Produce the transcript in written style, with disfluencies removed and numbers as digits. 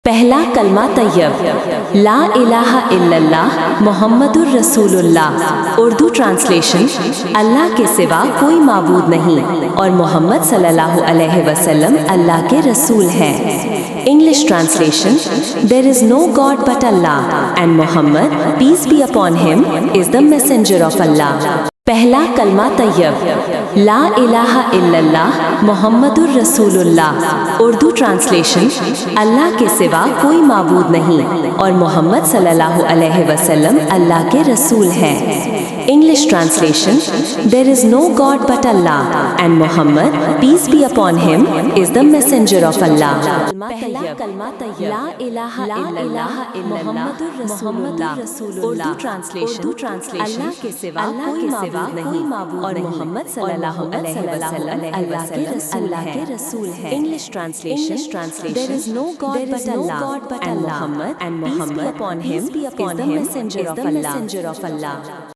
پہلا کلمہ طیب لا الہ الا اللہ محمد الرسول اللہ۔ اردو ٹرانسلیشن اللہ کے سوا کوئی معبود نہیں اور محمد صلی اللہ علیہ وسلم اللہ کے رسول ہیں۔ English translation There is no God but Allah and Muhammad, peace be upon him, is the messenger of Allah۔ پہلا کلمہ طیب لا الہ الا اللہ محمد الرسول اللہ۔ اردو ٹرانسلیشن اللہ کے سوا کوئی معبود نہیں اور محمد صلی اللہ علیہ وسلم اللہ کے رسول ہیں۔ English translation There is no God but Allah and Muhammad, peace be upon him, is the messenger of Allah۔ پہلا کلمہ طیب لا الہ الا اللہ محمد الرسول اللہ۔ اردو ٹرانسلیشن اللہ کے سوا کوئی نہیں اور محمد صلی اللہ علیہ وسلم اللہ کے رسول ہیں۔ English translation There is no God but Allah and Muhammad, peace be upon him, is the messenger of Allah۔